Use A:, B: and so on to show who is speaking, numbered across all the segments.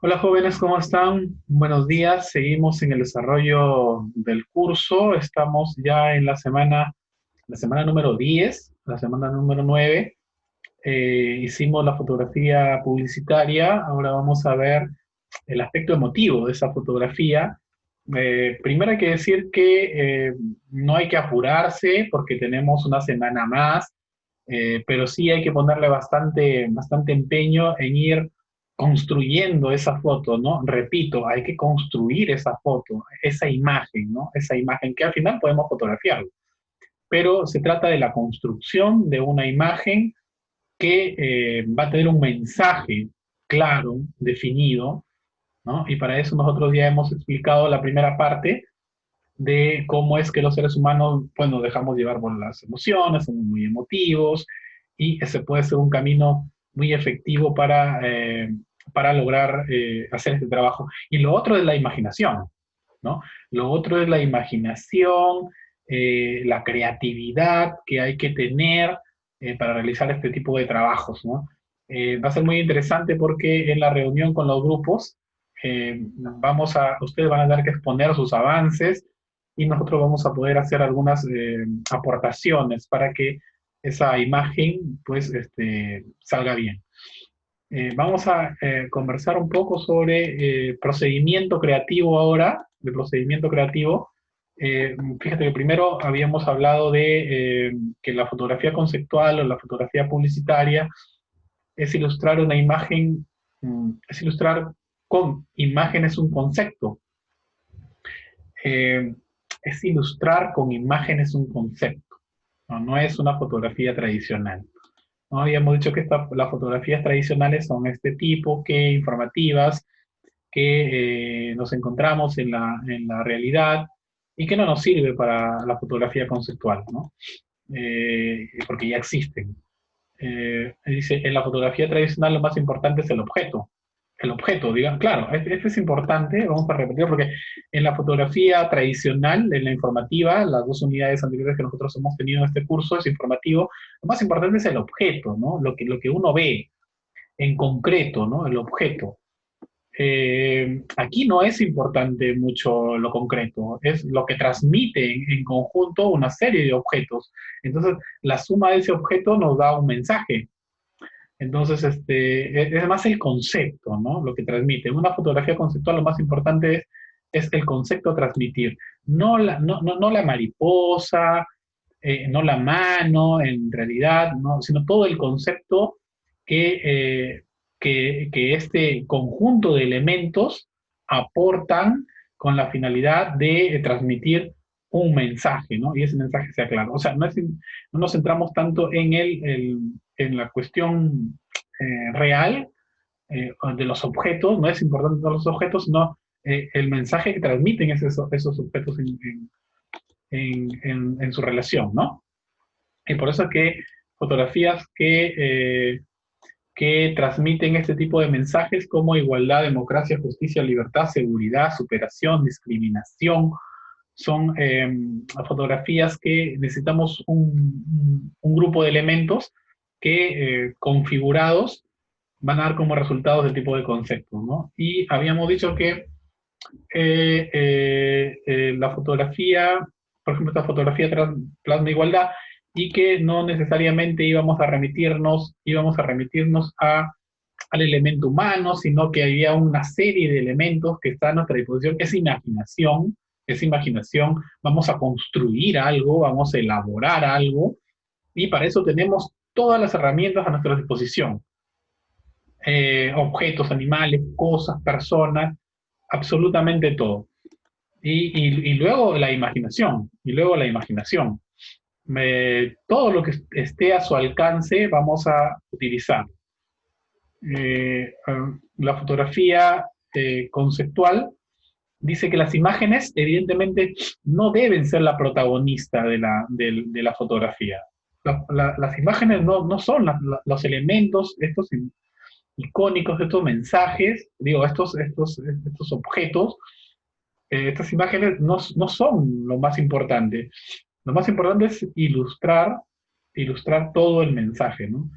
A: Hola jóvenes, ¿cómo están? Buenos días. Seguimos en el desarrollo del curso. Estamos ya en la semana número 10, la semana número 9. Hicimos la fotografía publicitaria. Ahora vamos a ver el aspecto emotivo de esa fotografía. Primero hay que decir que no hay que apurarse porque tenemos una semana más, pero sí hay que ponerle bastante empeño en ir construyendo esa foto, ¿no? Repito, hay que construir esa foto, esa imagen, ¿no? Esa imagen que al final podemos fotografiar, pero se trata de la construcción de una imagen que va a tener un mensaje claro, definido, ¿no? Y para eso nosotros ya hemos explicado la primera parte de cómo es que los seres humanos, pues nos dejamos llevar por las emociones, somos muy emotivos, y ese puede ser un camino muy efectivo para lograr hacer este trabajo. Y lo otro es la imaginación, ¿no? Lo otro es la imaginación, la creatividad que hay que tener para realizar este tipo de trabajos, ¿no? Va a ser muy interesante porque en la reunión con los grupos, ustedes van a tener que exponer sus avances y nosotros vamos a poder hacer algunas aportaciones para que esa imagen pues salga bien. Vamos a conversar un poco sobre procedimiento creativo ahora, de procedimiento creativo. Fíjate que primero habíamos hablado de que la fotografía conceptual o la fotografía publicitaria es ilustrar una imagen, es ilustrar con imágenes un concepto. Eh, es ilustrar con imágenes un concepto, ¿no? No es una fotografía tradicional. ¿No? Habíamos dicho que las fotografías tradicionales son este tipo, que informativas, que nos encontramos en la realidad y que no nos sirve para la fotografía conceptual, ¿no? Porque ya existen. Dice, en la fotografía tradicional lo más importante es el objeto. El objeto, digan, claro, este es importante, vamos a repetir, porque en la fotografía tradicional, en la informativa, las dos unidades anteriores que nosotros hemos tenido en este curso es informativo, lo más importante es el objeto, ¿no? Lo que uno ve en concreto, ¿no? El objeto. Aquí no es importante mucho lo concreto, es lo que transmite en conjunto una serie de objetos. Entonces, la suma de ese objeto nos da un mensaje. Entonces, es más el concepto, ¿no? Lo que transmite. En una fotografía conceptual lo más importante es el concepto a transmitir. No la mariposa, no la mano, en realidad, ¿no? Sino todo el concepto que, que este conjunto de elementos aportan con la finalidad de transmitir un mensaje, ¿no? Y ese mensaje sea claro. O sea, no nos centramos tanto en la cuestión real de los objetos, no es importante los objetos, sino el mensaje que transmiten esos objetos en su relación, ¿no? Y por eso es que fotografías que transmiten este tipo de mensajes como igualdad, democracia, justicia, libertad, seguridad, superación, discriminación, son fotografías que necesitamos un grupo de elementos que configurados van a dar como resultados de tipo de conceptos, ¿no? Y habíamos dicho que la fotografía, por ejemplo, esta fotografía plasma igualdad y que no necesariamente íbamos a remitirnos al elemento humano, sino que había una serie de elementos que están a nuestra disposición. Es imaginación, vamos a construir algo, vamos a elaborar algo, y para eso tenemos todas las herramientas a nuestra disposición. Objetos, animales, cosas, personas, absolutamente todo. Y luego la imaginación, todo lo que esté a su alcance vamos a utilizar. La fotografía conceptual dice que las imágenes evidentemente no deben ser la protagonista de la fotografía. Las imágenes no son los elementos, estos icónicos, estos mensajes, digo, estos objetos, estas imágenes no son lo más importante. Lo más importante es ilustrar todo el mensaje, ¿no?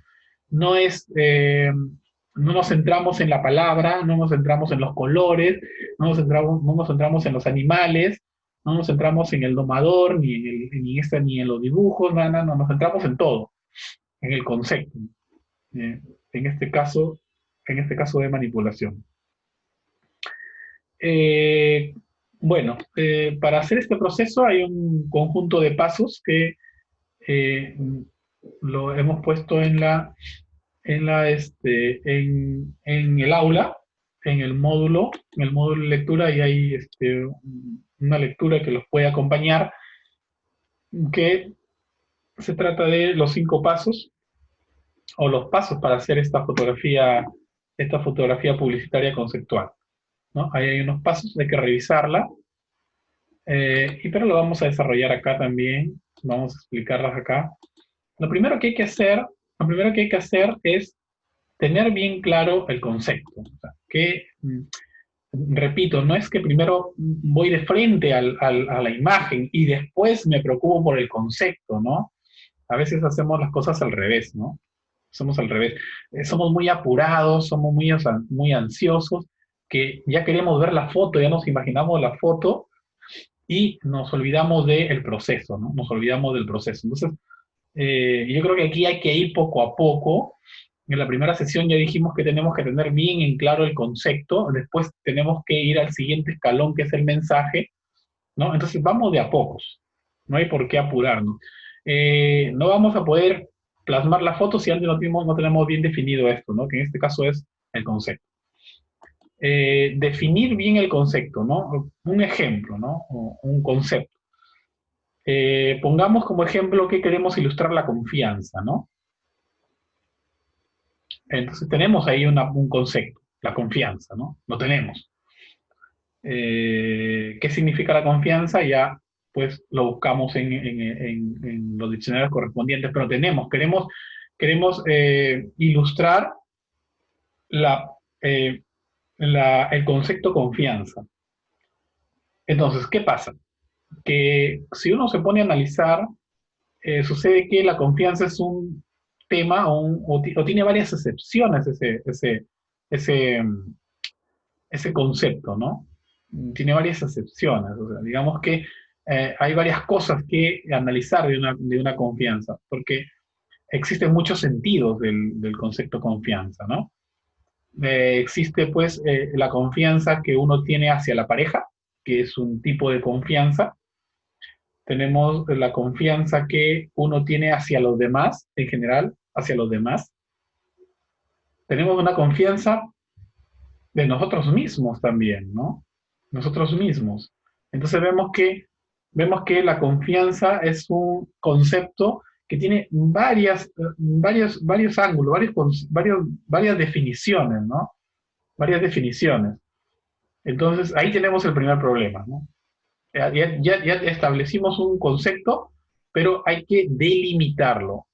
A: No es, no nos centramos en la palabra, no nos centramos en los colores, no nos centramos en los animales, no nos centramos en el domador, ni en los dibujos, nada, no, nos centramos en todo, en el concepto, eh, en este caso, en este caso de manipulación. Eh, bueno, para hacer este proceso hay un conjunto de pasos que eh, lo hemos puesto en el aula, en el módulo de lectura, y hay una lectura que los puede acompañar, que se trata de los 5 pasos, o los pasos para hacer esta fotografía publicitaria conceptual, ¿no? Ahí hay unos pasos, hay que revisarla, pero lo vamos a desarrollar acá también, vamos a explicarlas acá. Lo primero que hay que hacer, lo primero que hay que hacer es tener bien claro el concepto. O sea, repito, no es que primero voy de frente a la imagen y después me preocupo por el concepto, ¿no? A veces hacemos las cosas al revés, ¿no? Somos al revés. Somos muy apurados, somos muy ansiosos, que ya queremos ver la foto, ya nos imaginamos la foto y nos olvidamos del proceso, ¿no? Nos olvidamos del proceso. Entonces, yo creo que aquí hay que ir poco a poco. En la primera sesión ya dijimos que tenemos que tener bien en claro el concepto, después tenemos que ir al siguiente escalón, que es el mensaje, ¿no? Entonces vamos de a pocos, no hay por qué apurarnos. No vamos a poder plasmar la foto si antes no tenemos bien definido esto, ¿no? Que en este caso es el concepto. Definir bien el concepto, ¿no? Un ejemplo, ¿no? O un concepto. Pongamos como ejemplo que queremos ilustrar la confianza, ¿no? Entonces tenemos ahí un concepto, la confianza, ¿no? Lo tenemos. ¿Qué significa la confianza? Ya pues lo buscamos en los diccionarios correspondientes, pero queremos ilustrar la, eh, el concepto confianza. Entonces, ¿qué pasa? Que si uno se pone a analizar, sucede que la confianza es un tema o tiene varias excepciones ese, ese concepto, ¿no? Tiene varias excepciones. O sea, digamos que hay varias cosas que analizar de una confianza, porque existen muchos sentidos del concepto confianza, ¿no? Existe pues la confianza que uno tiene hacia la pareja, que es un tipo de confianza. Tenemos la confianza que uno tiene hacia los demás, en general, hacia los demás. Tenemos una confianza de nosotros mismos también, ¿no? Nosotros mismos. Entonces vemos que la confianza es un concepto que tiene varios ángulos, varias definiciones, ¿no? Varias definiciones. Entonces ahí tenemos el primer problema, ¿no? Ya establecimos un concepto, pero hay que delimitarlo,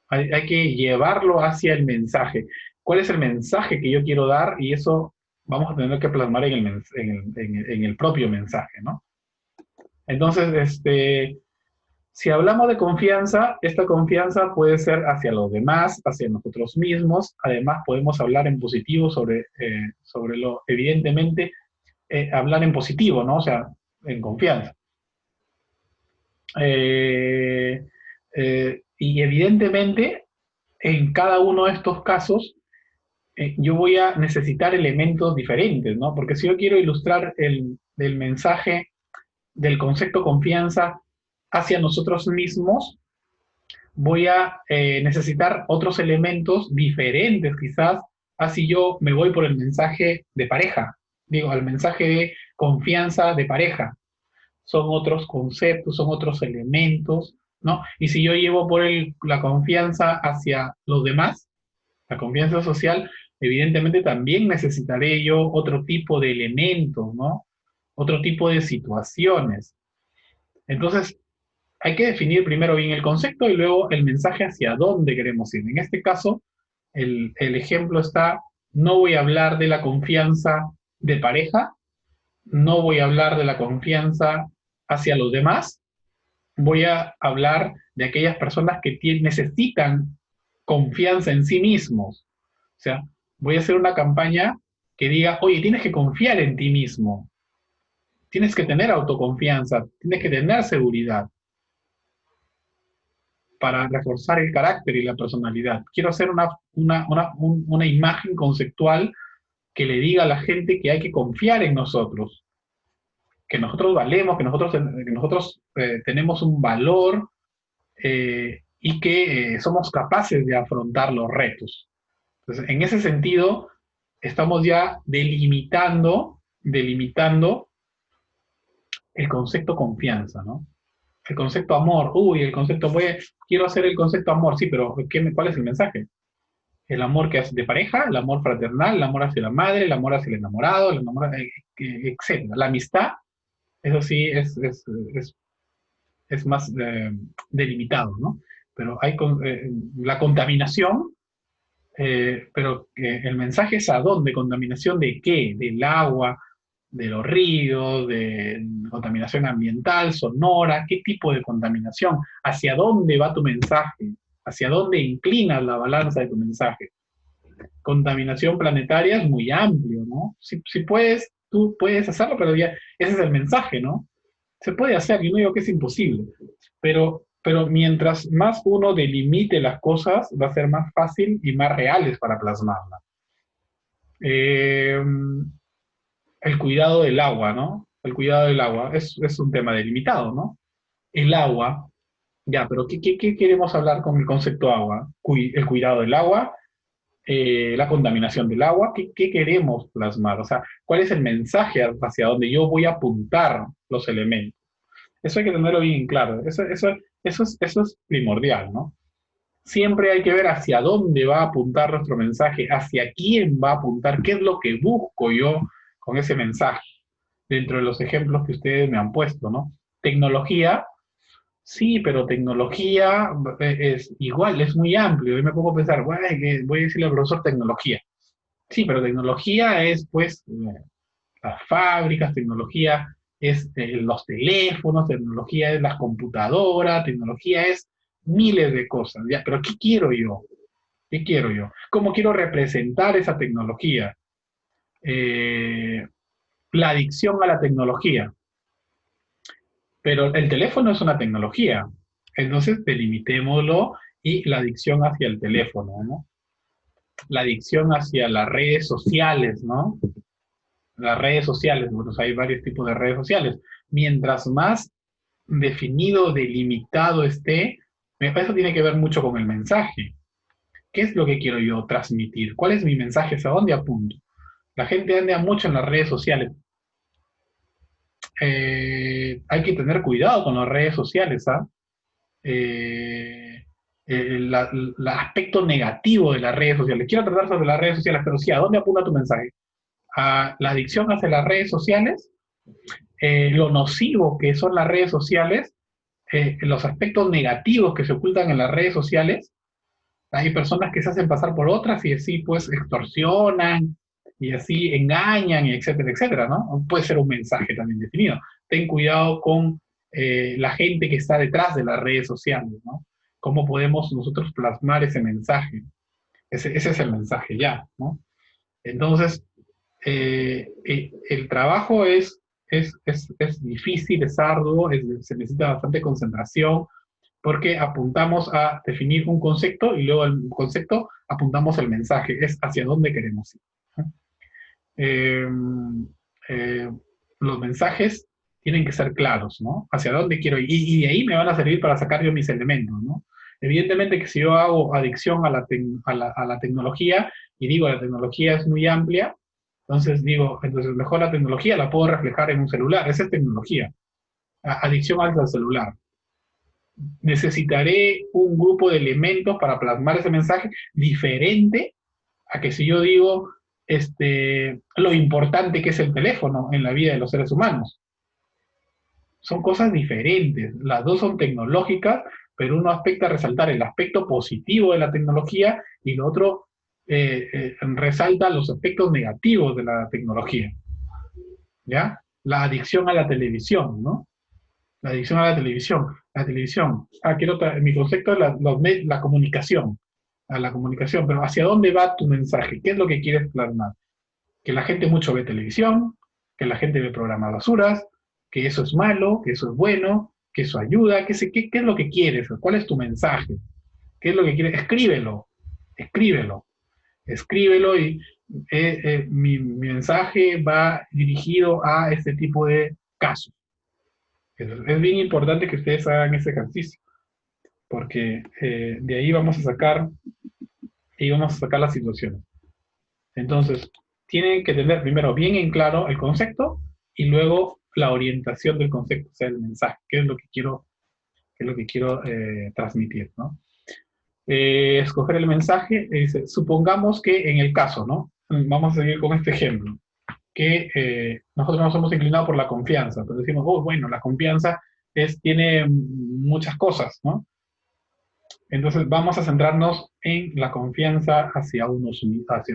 A: hay que llevarlo hacia el mensaje. ¿Cuál es el mensaje que yo quiero dar? Y eso vamos a tener que plasmar en el propio mensaje, ¿no? Entonces, si hablamos de confianza, esta confianza puede ser hacia los demás, hacia nosotros mismos. Además, podemos hablar en positivo sobre lo, evidentemente, hablar en positivo, ¿no? O sea, en confianza. Y evidentemente, en cada uno de estos casos, yo voy a necesitar elementos diferentes, ¿no? Porque si yo quiero ilustrar el mensaje del concepto confianza hacia nosotros mismos, voy a necesitar otros elementos diferentes, quizás, así yo me voy por el mensaje de pareja, digo, al mensaje de confianza de pareja. Son otros conceptos, son otros elementos, ¿no? Y si yo llevo por la confianza hacia los demás, la confianza social, evidentemente también necesitaré yo otro tipo de elementos, ¿no? Otro tipo de situaciones. Entonces, hay que definir primero bien el concepto y luego el mensaje hacia dónde queremos ir. En este caso, el ejemplo está, no voy a hablar de la confianza de pareja, no voy a hablar de la confianza hacia los demás, voy a hablar de aquellas personas que necesitan confianza en sí mismos. O sea, Voy a hacer una campaña que diga, oye, tienes que confiar en ti mismo, tienes que tener autoconfianza, tienes que tener seguridad para reforzar el carácter y la personalidad. Quiero hacer una imagen conceptual que le diga a la gente que hay que confiar en nosotros, que nosotros valemos, que nosotros tenemos un valor y que somos capaces de afrontar los retos. Entonces, en ese sentido, estamos ya delimitando el concepto confianza, ¿no? El concepto amor, uy, el concepto, quiero hacer el concepto amor, sí, pero ¿cuál es el mensaje? El amor que hace de pareja, el amor fraternal, el amor hacia la madre, el amor hacia el enamorado, etc. La amistad, eso sí es más delimitado, ¿no? Pero hay la contaminación, pero el mensaje es a dónde, contaminación de qué, del agua, de los ríos, de contaminación ambiental, sonora, qué tipo de contaminación, hacia dónde va tu mensaje, hacia dónde inclinas la balanza de tu mensaje. Contaminación planetaria es muy amplio, ¿no? Si puedes, tú puedes hacerlo, pero ya ese es el mensaje, ¿no? Se puede hacer, yo no digo que es imposible, pero mientras más uno delimite las cosas, va a ser más fácil y más reales para plasmarlas. Eh, el cuidado del agua, ¿no? El cuidado del agua es un tema delimitado, ¿no? El agua, ya, pero ¿qué queremos hablar con el concepto agua? El cuidado del agua, la contaminación del agua, ¿qué queremos plasmar? O sea, ¿cuál es el mensaje hacia donde yo voy a apuntar los elementos? Eso hay que tenerlo bien claro, eso es primordial, ¿no? Siempre hay que ver hacia dónde va a apuntar nuestro mensaje, hacia quién va a apuntar, qué es lo que busco yo con ese mensaje, dentro de los ejemplos que ustedes me han puesto, ¿no? Tecnología, sí, pero tecnología es igual, es muy amplio. Yo me pongo a pensar, bueno, voy a decirle al profesor tecnología. Sí, pero tecnología es, pues, las fábricas, tecnología es los teléfonos, tecnología es las computadoras, tecnología es miles de cosas, ¿ya? Pero ¿qué quiero yo? ¿Qué quiero yo? ¿Cómo quiero representar esa tecnología? Eh, la adicción a la tecnología. Pero el teléfono es una tecnología. Entonces, delimitémoslo y la adicción hacia el teléfono, ¿no? La adicción hacia las redes sociales, ¿no? Las redes sociales, bueno, hay varios tipos de redes sociales. Mientras más definido, delimitado esté, eso tiene que ver mucho con el mensaje. ¿Qué es lo que quiero yo transmitir? ¿Cuál es mi mensaje? ¿Hacia dónde apunto? La gente anda mucho en las redes sociales. Hay que tener cuidado con las redes sociales, ¿ah? El aspecto negativo de las redes sociales. Quiero tratar sobre las redes sociales, pero sí, ¿a dónde apunta tu mensaje? A la adicción hacia las redes sociales, lo nocivo que son las redes sociales, los aspectos negativos que se ocultan en las redes sociales. Hay personas que se hacen pasar por otras y así pues extorsionan y así engañan y etcétera, etcétera, ¿no? Puede ser un mensaje también definido. Ten cuidado con la gente que está detrás de las redes sociales, ¿no? ¿Cómo podemos nosotros plasmar ese mensaje? Ese es el mensaje ya, ¿no? Entonces, el trabajo es difícil, es arduo, se necesita bastante concentración, porque apuntamos a definir un concepto y luego al concepto apuntamos el mensaje, es hacia dónde queremos ir. Eh, eh, los mensajes tienen que ser claros, ¿no? Hacia dónde quiero ir. Y de ahí me van a servir para sacar yo mis elementos, ¿no? Evidentemente que si yo hago adicción a la tecnología y digo la tecnología es muy amplia, entonces mejor la tecnología la puedo reflejar en un celular, esa es tecnología. Adicción al celular. Necesitaré un grupo de elementos para plasmar ese mensaje diferente a que si yo digo lo importante que es el teléfono en la vida de los seres humanos. Son cosas diferentes, las dos son tecnológicas, pero uno aspecta a resaltar el aspecto positivo de la tecnología y lo otro resalta los aspectos negativos de la tecnología, ¿ya? La adicción a la televisión, ¿no? La adicción a la televisión. La televisión. Mi concepto es la comunicación. a la comunicación, pero ¿hacia dónde va tu mensaje? ¿Qué es lo que quieres plasmar? Que la gente mucho ve televisión, que la gente ve programas basuras, que eso es malo, que eso es bueno, que eso ayuda, qué es lo que quieres, cuál es tu mensaje, qué es lo que quieres, escríbelo, escríbelo, escríbelo y mi mensaje va dirigido a este tipo de casos. Es bien importante que ustedes hagan ese ejercicio, porque de ahí vamos a sacar las situaciones. Entonces, tienen que tener primero bien en claro el concepto y luego la orientación del concepto, o sea, el mensaje, qué es lo que quiero transmitir, ¿no? Escoger el mensaje, dice, supongamos que en el caso, ¿no? Vamos a seguir con este ejemplo, que nosotros nos hemos inclinado por la confianza, pero decimos, oh, bueno, la confianza tiene muchas cosas, ¿no? Entonces vamos a centrarnos en la confianza hacia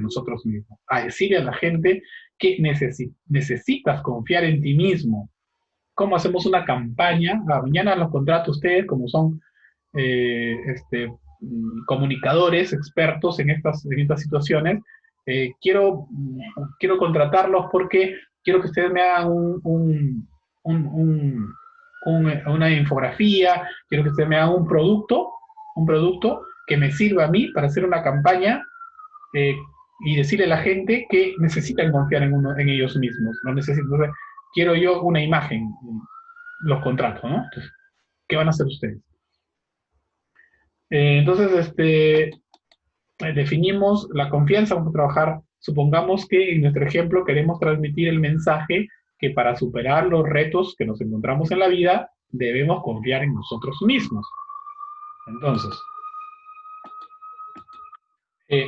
A: nosotros mismos, a decirle a la gente que necesitas confiar en ti mismo. ¿Cómo hacemos una campaña? Mañana los contrato a ustedes, como son comunicadores, expertos en estas situaciones. Quiero contratarlos porque quiero que ustedes me hagan una infografía, quiero que ustedes me hagan un producto que me sirva a mí para hacer una campaña eh, y decirle a la gente que necesitan confiar en ellos mismos. No necesitan, entonces, quiero yo una imagen, los contratos, ¿no? Entonces, ¿qué van a hacer ustedes? Entonces, definimos la confianza, vamos a trabajar, supongamos que en nuestro ejemplo queremos transmitir el mensaje que para superar los retos que nos encontramos en la vida, debemos confiar en nosotros mismos. Entonces,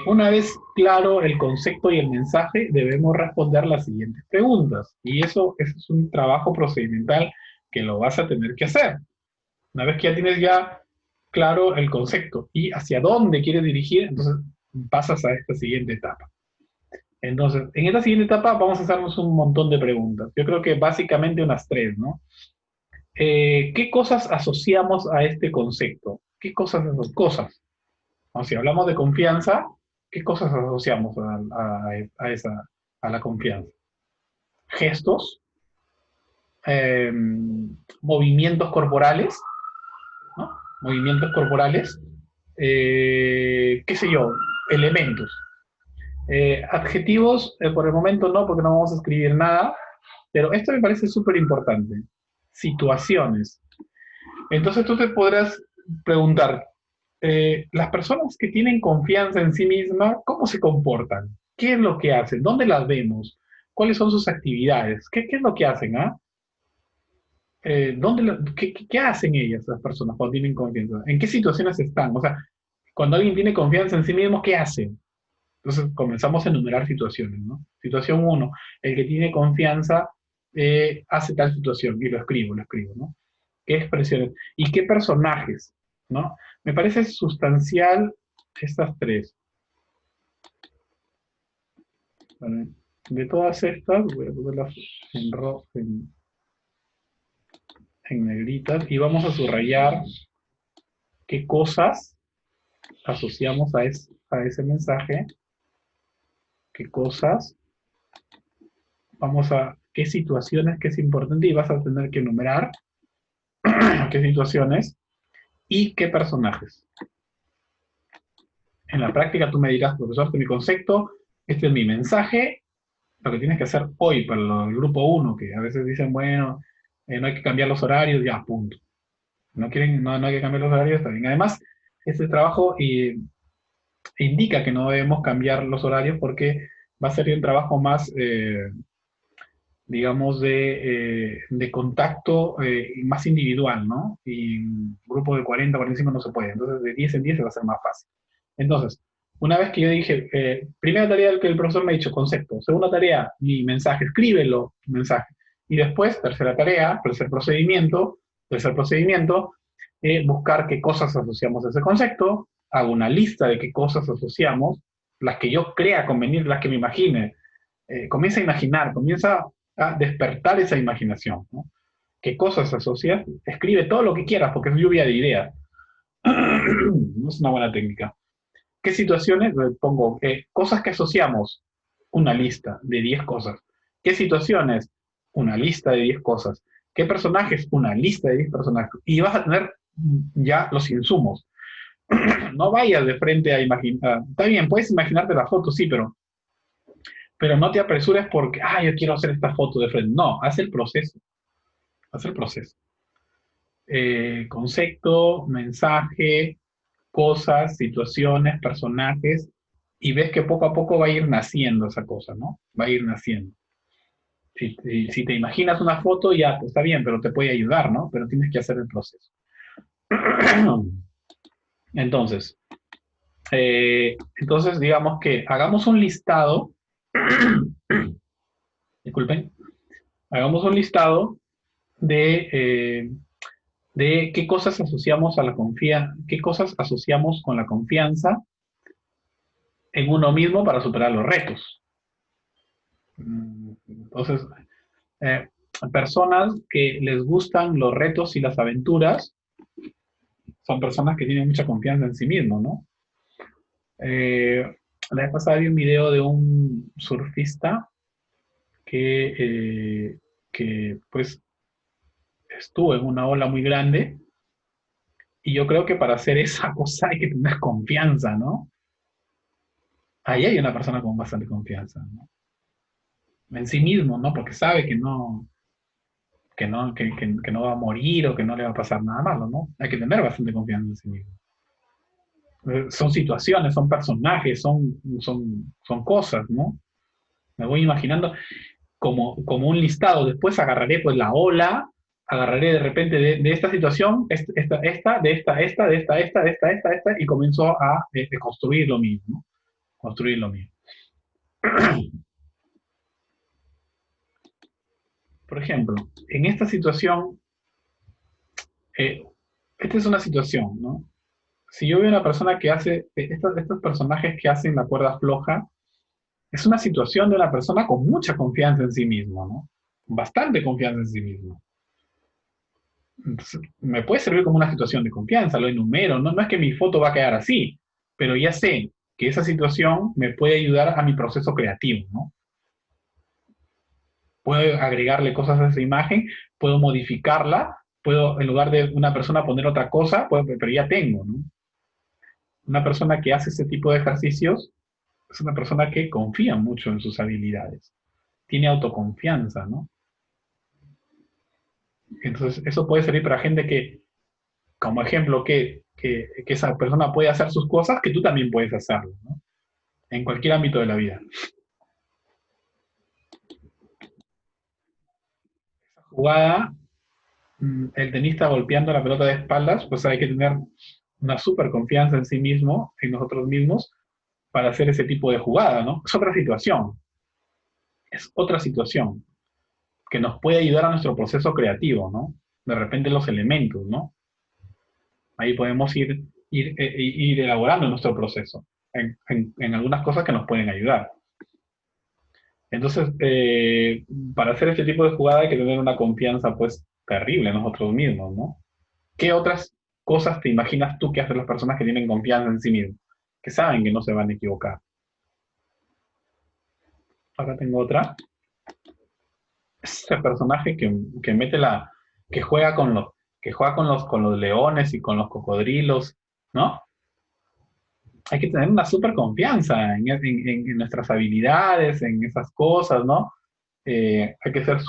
A: una vez claro el concepto y el mensaje, debemos responder las siguientes preguntas. Y eso es un trabajo procedimental que lo vas a tener que hacer. Una vez que ya tienes claro el concepto y hacia dónde quieres dirigir, entonces pasas a esta siguiente etapa. Entonces, en esta siguiente etapa vamos a hacernos un montón de preguntas. Yo creo que básicamente unas tres, ¿no? ¿Qué cosas asociamos a este concepto? ¿Qué cosas esas cosas? O si hablamos de confianza, ¿qué cosas asociamos a la confianza? Gestos, eh, movimientos corporales, ¿no? Movimientos corporales, qué sé yo, elementos. Adjetivos, por el momento no, porque no vamos a escribir nada, pero esto me parece súper importante. Situaciones. Entonces tú te podrás preguntar, las personas que tienen confianza en sí mismas, ¿cómo se comportan? ¿Qué es lo que hacen? ¿Dónde las vemos? ¿Cuáles son sus actividades? ¿Qué es lo que hacen? ¿Ah? ¿Qué hacen ellas, las personas, cuando tienen confianza? ¿En qué situaciones están? O sea, cuando alguien tiene confianza en sí mismo, ¿qué hace? Entonces comenzamos a enumerar situaciones, ¿no? Situación uno, el que tiene confianza hace tal situación, y lo escribo, ¿no? ¿Qué expresiones? ¿Y qué personajes? ¿No? Me parece sustancial estas tres. ¿Vale? De todas estas, voy a ponerlas en rojo, en negritas, y vamos a subrayar qué cosas asociamos a ese mensaje, qué cosas, qué situaciones que es importante, y vas a tener que enumerar qué situaciones y qué personajes. En la práctica tú me dirás, profesor, este es mi concepto, este es mi mensaje, lo que tienes que hacer hoy para el grupo uno, que a veces dicen, bueno, no hay que cambiar los horarios, ya, punto. No hay que cambiar los horarios, está bien. Además, este trabajo indica que no debemos cambiar los horarios porque va a ser un trabajo más, digamos, de contacto más individual, ¿no? Y un grupo de 40, 45 no se puede. Entonces, de 10 en 10 se va a hacer más fácil. Entonces, una vez que yo dije, primera tarea que el profesor me ha dicho, concepto. Segunda tarea, mi mensaje, escríbelo, tu mensaje. Y después, tercera tarea, tercer procedimiento, buscar qué cosas asociamos a ese concepto, hago una lista de qué cosas asociamos, las que yo crea convenientes, las que me imagine. Comienza a imaginar, comienza a despertar esa imaginación, ¿no? ¿Qué cosas asocias? Escribe todo lo que quieras, porque es lluvia de ideas. No es una buena técnica. ¿Qué situaciones? Pongo cosas que asociamos, una lista de 10 cosas. ¿Qué situaciones? Una lista de 10 cosas. ¿Qué personajes? Una lista de 10 personajes. Y vas a tener ya los insumos. No vayas de frente a imaginar. Está bien, puedes imaginarte la foto, sí, pero no te apresures porque, yo quiero hacer esta foto de frente. No, haz el proceso. Haz el proceso. Concepto, mensaje, cosas, situaciones, personajes, y ves que poco a poco va a ir naciendo esa cosa, ¿no? Va a ir naciendo. Si te imaginas una foto, ya pues, está bien, pero te puede ayudar, ¿no? Pero tienes que hacer el proceso. Entonces, digamos que hagamos un listado, disculpen, hagamos un listado de, de qué cosas asociamos a la confianza, qué cosas asociamos con la confianza en uno mismo para superar los retos. Entonces, eh, personas que les gustan los retos y las aventuras son personas que tienen mucha confianza en sí mismos, ¿no? Eh, la vez pasada vi un video de un surfista que pues estuvo en una ola muy grande y yo creo que para hacer esa cosa hay que tener confianza, ¿no? Ahí hay una persona con bastante confianza, ¿no? En sí mismo, ¿no? Porque sabe que no va a morir o que no le va a pasar nada malo, ¿no? Hay que tener bastante confianza en sí mismo. Son situaciones, son personajes, son cosas, ¿no? Me voy imaginando como un listado. Después agarraré pues la ola, agarraré de repente de esta situación, esta, y comienzo a construir lo mismo, ¿no? Construir lo mismo. Por ejemplo, en esta situación, eh, esta es una situación, ¿no? Si yo veo una persona que hace, estos personajes que hacen la cuerda floja, es una situación de una persona con mucha confianza en sí mismo, ¿no? Bastante confianza en sí mismo. Entonces, me puede servir como una situación de confianza, lo enumero, no es que mi foto va a quedar así, pero ya sé que esa situación me puede ayudar a mi proceso creativo, ¿no? Puedo agregarle cosas a esa imagen, puedo modificarla, puedo en lugar de una persona poner otra cosa, pero ya tengo, ¿no? Una persona que hace ese tipo de ejercicios es una persona que confía mucho en sus habilidades, tiene autoconfianza, ¿no? Entonces, eso puede servir para gente que, como ejemplo, que esa persona puede hacer sus cosas, que tú también puedes hacerlo, ¿no? En cualquier ámbito de la vida. Esa jugada, el tenista golpeando la pelota de espaldas, pues hay que tener una súper confianza en sí mismo, en nosotros mismos, para hacer ese tipo de jugada, ¿no? Es otra situación que nos puede ayudar a nuestro proceso creativo, ¿no? De repente los elementos, ¿no? Ahí podemos ir elaborando nuestro proceso en algunas cosas que nos pueden ayudar. Entonces, para hacer este tipo de jugada hay que tener una confianza, pues, terrible en nosotros mismos, ¿no? ¿Qué otras cosas te imaginas tú que hacen las personas que tienen confianza en sí mismos? Que saben que no se van a equivocar. Acá tengo otra. Ese personaje que mete la, que juega con los, que juega con los leones y con los cocodrilos, ¿no? Hay que tener una súper confianza en nuestras habilidades, en esas cosas, ¿no? Hay que tener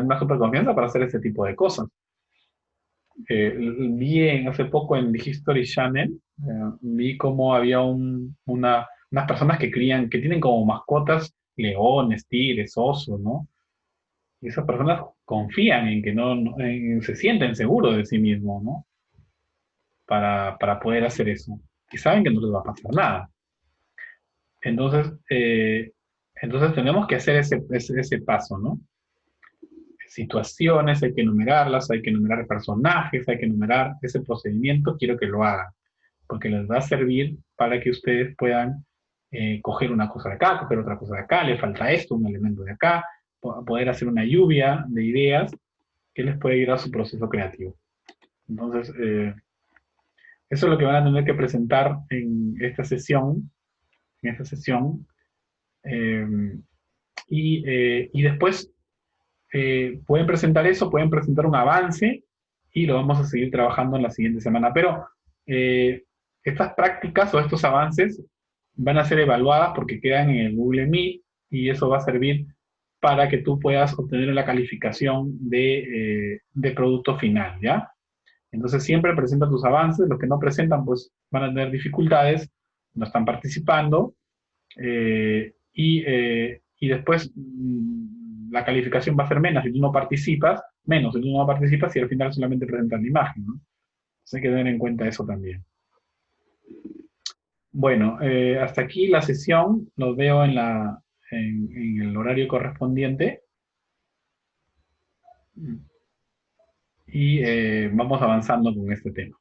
A: una súper confianza para hacer ese tipo de cosas. Vi hace poco en The History Channel, vi cómo había unas personas que crían, que tienen como mascotas leones, tigres, osos, ¿no? Y esas personas confían en que se sienten seguros de sí mismos, ¿no? Para poder hacer eso. Y saben que no les va a pasar nada. Entonces, entonces tenemos que hacer ese paso, ¿no? Situaciones, hay que enumerarlas, hay que enumerar personajes, hay que enumerar ese procedimiento, quiero que lo hagan, porque les va a servir para que ustedes puedan coger una cosa de acá, coger otra cosa de acá, le falta esto, un elemento de acá, poder hacer una lluvia de ideas que les puede ayudar a su proceso creativo. Entonces, Eso es lo que van a tener que presentar en esta sesión, en esta sesión. eh, y después pueden presentar eso, pueden presentar un avance y lo vamos a seguir trabajando en la siguiente semana. Pero eh, estas prácticas o estos avances van a ser evaluadas porque quedan en el Google Meet y eso va a servir para que tú puedas obtener la calificación de producto final, ¿ya? Entonces siempre presenta tus avances, los que no presentan pues van a tener dificultades, no están participando y después la calificación va a ser menos si tú no participas, menos si tú no participas y al final solamente presentas la imagen, ¿no? Entonces hay que tener en cuenta eso también. Bueno, hasta aquí la sesión, los veo en el horario correspondiente y vamos avanzando con este tema.